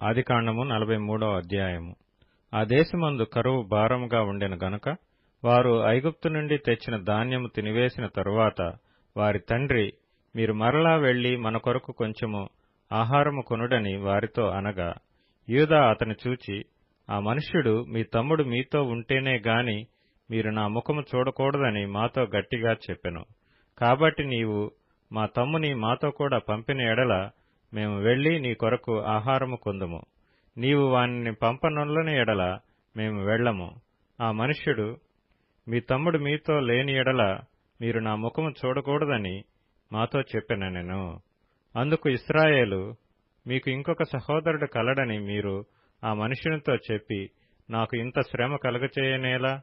ఆదికాండము 43వ అధ్యాయము. ఆ దేశమందు కరువు భారముగా ఉండెను గనుక వారు ఐగుప్తు నుండి తెచ్చిన ధాన్యము తినివేసిన తరువాత వారి తండ్రి, మీరు మరలా వెళ్లి మన కొరకు కొంచెము ఆహారము కొనుడని వారితో అనగా, యూదా అతని చూచి, ఆ మనుష్యుడు మీ తమ్ముడు మీతో ఉంటేనే గాని మీరు నా ముఖము చూడకూడదని మాతో గట్టిగా చెప్పెను. కాబట్టి నీవు మా తమ్ముని మాతో కూడా పంపిన ఎడల మేము వెళ్లి నీ కొరకు ఆహారము కొందుము. నీవు వానిని పంపనొల్లని ఎడల మేము వెళ్ళము. ఆ మనుష్యుడు, మీ తమ్ముడు మీతో లేని ఎడల మీరు నా ముఖము చూడకూడదని మాతో చెప్పెననెను. అందుకు ఇశ్రాయేలు, మీకు ఇంకొక సహోదరుడు కలడని మీరు ఆ మనుష్యునితో చెప్పి నాకు ఇంత శ్రమ కలగచేయనేలా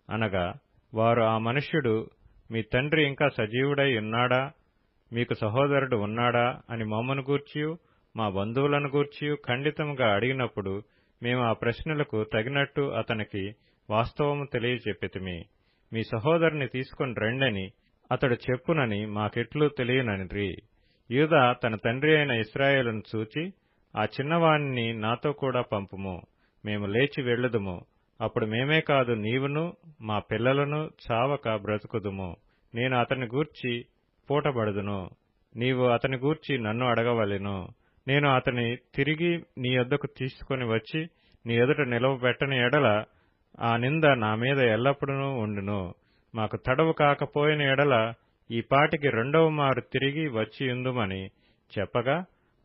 అనగా, వారు ఆ మనుష్యుడు మీ తండ్రి ఇంకా సజీవుడై ఉన్నాడా, మీకు సహోదరుడు ఉన్నాడా అని మమ్మను గూర్చియు మా బంధువులను గూర్చియు ఖండితముగా అడిగినప్పుడు మేము ఆ ప్రశ్నలకు తగినట్టు అతనికి వాస్తవము తెలియచెప్పితిమి. మీ సహోదరుని తీసుకుని రండని అతడు చెప్పునని మాకెట్లు తెలియననిరి. యూదా తన తండ్రి అయిన ఇశ్రాయేలును చూచి, ఆ చిన్నవానిని నాతో కూడా పంపుము, మేము లేచి వెళ్ళుదుము. అప్పుడు మేమే కాదు నీవును మా పిల్లలను చావక బ్రతుకుదుము. నేను అతని గూర్చి పూటబడుదును, నీవు అతని గూర్చి నన్ను అడగవలెను. నేను అతని తిరిగి నీ యొద్దకు తీసుకొని వచ్చి నీ ఎదుట నిలవబెట్టని ఎడల ఆ నింద నా మీద ఎల్లప్పుడూ ఉండును. మాకు తడవు కాకపోయిన ఎడల ఈ పాటికి రెండవ మారు తిరిగి వచ్చియుందుమని చెప్పగా,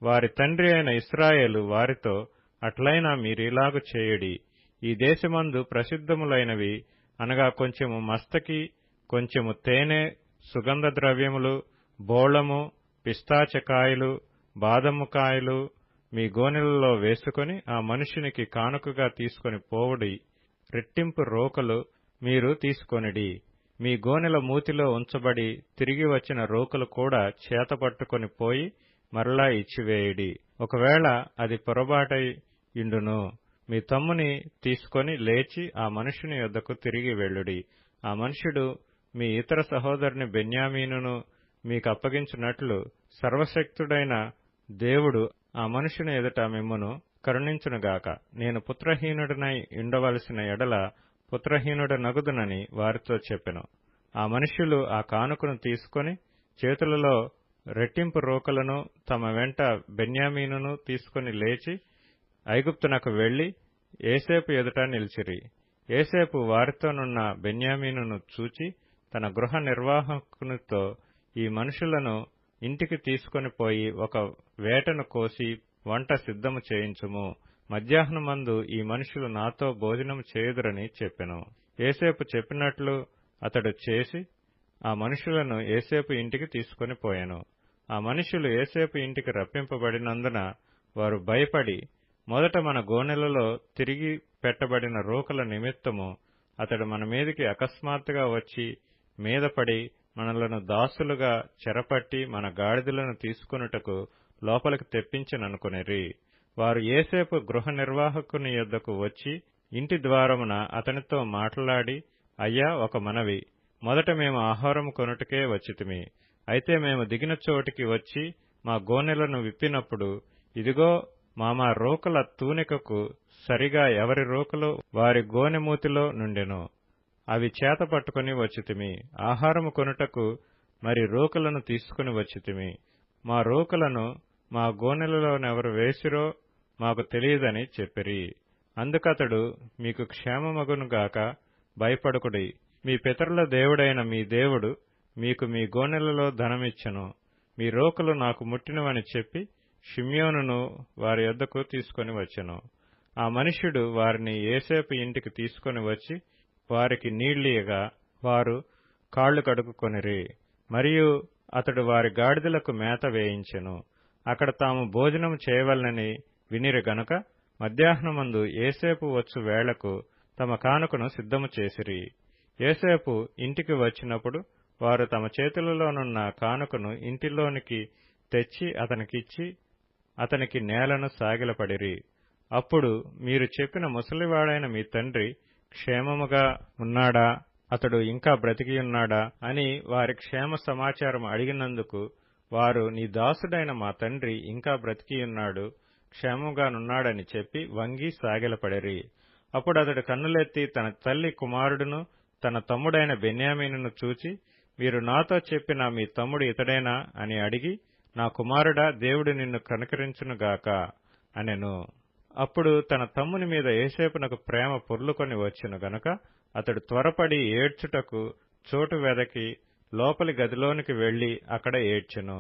వారి తండ్రి అయిన ఇశ్రాయేలు వారితో, అట్లైనా మీరిలాగు చేయుడి. ఈ దేశమందు ప్రసిద్ధములైనవి అనగా కొంచెము మస్తకి, కొంచెము తేనె, సుగంధ ద్రవ్యములు, బోళము, పిస్తాచకాయలు, బాదము కాయలు మీ గోనెలలో వేసుకొని ఆ మనుష్యునికి కానుకగా తీసుకొని పోవుడి. రెట్టింపు రోకలు మీరు తీసుకొనిడి. మీ గోనెల మూతిలో ఉంచబడి తిరిగి వచ్చిన రోకలు కూడా చేతపట్టుకొని పోయి మరలా ఇచ్చివేయుడి. ఒకవేళ అది పొరబాటై ఇండును, మీ తమ్ముని తీసుకొని లేచి ఆ మనుష్యుని యొద్దకు తిరిగి వెళ్ళుడి. ఆ మనుష్యుడు మీ ఇతర సహోదరుని బెన్యామీనును మీకు అప్పగించినట్లు సర్వశక్తుడైన దేవుడు ఆ మనుష్యుని ఎదుట మిమ్మును కరుణించునుగాక. నేను పుత్రహీనుడనై ఉండవలసిన ఎడల పుత్రహీనుడనగుదునని వారితో చెప్పెను. ఆ మనుష్యులు ఆ కానుకను తీసుకొని చేతులలో రెట్టింపు రోకలను తమ వెంట బెన్యామీనును తీసుకుని లేచి ఐగుప్తునకు వెళ్లి యోసేపు ఎదుట నిలిచిరి. యోసేపు వారితోనున్న బెన్యామీనును చూచి తన గృహ నిర్వాహకునితో, ఈ మనుషులను ఇంటికి తీసుకొని పోయి ఒక వేటను కోసి వంట సిద్ధము చేయించుము. మధ్యాహ్నమందు ఈ మనుషులు నాతో భోజనము చేయుదురని చెప్పెను. యోసేపు చెప్పినట్లు అతడు చేసి ఆ మనుషులను యోసేపు ఇంటికి తీసుకొని పోయెను. ఆ మనుషులు యోసేపు ఇంటికి రప్పింపబడినందున వారు భయపడి, మొదట మన గోనెలలో తిరిగి పెట్టబడిన రోకల నిమిత్తము అతడు మన మీదికి అకస్మాత్తుగా వచ్చి మీదపడి మనలను దాసులుగా చెరపట్టి మన గాడిదలను తీసుకొనుటకు లోపలికి తెప్పించననుకొనిరి. వారు యోసేపు గృహ నిర్వాహకుని యొద్దకు వచ్చి ఇంటి ద్వారమున అతనితో మాట్లాడి, అయ్యా, ఒక మనవి, మొదట మేము ఆహారము కొనుటకే వచ్చితిమి. అయితే మేము దిగిన చోటికి వచ్చి మా గోనెలను విప్పినప్పుడు, ఇదిగో మా రోకల తూనికకు సరిగా ఎవరి రోకలు వారి గోనెమూతిలో నుండెను. అవి చేత పట్టుకుని వచ్చితిమి. ఆహారము కొనుటకు మరి రోకలను తీసుకుని వచ్చితిమి. మా రోకలను మా గోనెలలోనెవరు వేసిరో మాకు తెలియదని చెప్పిరి. అందుకతడు, మీకు క్షేమమగునుగాక, భయపడకుడి. మీ పితరుల దేవుడైన మీ దేవుడు మీకు మీ గోనెలలో ధనమిచ్చెను. మీ రోకలు నాకు ముట్టినవని చెప్పి షిమ్యోనును వారి యొద్దకు తీసుకొని వచ్చెను. ఆ మనుష్యుడు వారిని యోసేపు ఇంటికి తీసుకొని వచ్చి వారికి నీళ్లియగా వారు కాళ్లు కడుక్కుకొనిరి. మరియు అతడు వారి గాడిదలకు మేత వేయించెను. అక్కడ తాము భోజనం చేయవలనని వినిరి గనుక మధ్యాహ్నమందు యోసేపు వచ్చు వేళకు తమ కానుకను సిద్ధము చేసిరి. యోసేపు ఇంటికి వచ్చినప్పుడు వారు తమ చేతులలోనున్న కానుకను ఇంటిలోనికి తెచ్చి అతనికిచ్చి అతనికి నేలను సాగిలపడిరి. అప్పుడు, మీరు చెప్పిన ముసలివాడైన మీ తండ్రి క్షేమముగా ఉన్నాడా, అతడు ఇంకా బ్రతికియున్నాడా అని వారి క్షేమ సమాచారం అడిగినందుకు వారు, నీ దాసుడైన మా తండ్రి ఇంకా బ్రతికియున్నాడు, క్షేమంగానున్నాడని చెప్పి వంగి సాగిలపడిరి. అప్పుడు అతడు కన్నులెత్తి తన తల్లి కుమారుడును తన తమ్ముడైన బెన్యామీనును చూచి, మీరు నాతో చెప్పిన మీ తమ్ముడు ఇతడేనా అని అడిగి, నా కుమారుడా, దేవుడు నిన్ను కనికరించునుగాక అనెను. అప్పుడు తన తమ్ముని మీద యోసేపునకు ప్రేమ పొర్లుకొని వచ్చెను గనుక అతడు త్వరపడి ఏడ్చుటకు చోటు వెదకి లోపలి గదిలోనికి వెళ్లి అక్కడ ఏడ్చెను.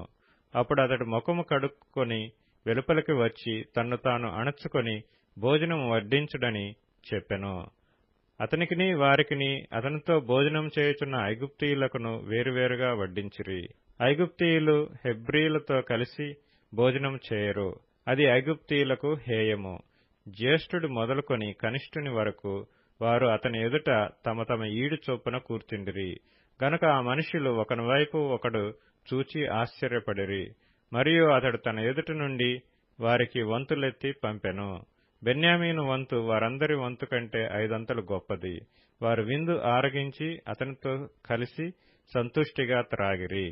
అప్పుడు అతడు ముఖము కడుక్కొని వెలుపలికి వచ్చి తన్ను తాను అణచుకొని భోజనం వడ్డించుడని చెప్పెను. అతనికిని వారికిని అతనితో భోజనం చేయుచున్న ఐగుప్తీయులకును వేరువేరుగా వడ్డించిరి. ఐగుప్తీయులు హెబ్రీయులతో కలిసి భోజనం చేయరు, అది ఐగుప్తీయులకు హేయము. జ్యేష్ఠుడు మొదలుకొని కనిష్ఠుని వరకు వారు అతని ఎదుట తమ తమ ఈడు చొప్పున కూర్చుండిరి. గనుక ఆ మనుష్యులు ఒకని వైపు ఒకడు చూచి ఆశ్చర్యపడిరి. మరియు అతడు తన ఎదుట నుండి వారికి వంతులెత్తి పంపెను. బెన్యామీను వంతు వారందరి వంతు కంటే 5 అంతలు గొప్పది. వారు విందు ఆరగించి అతనితో కలిసి సంతుష్టిగా త్రాగిరి.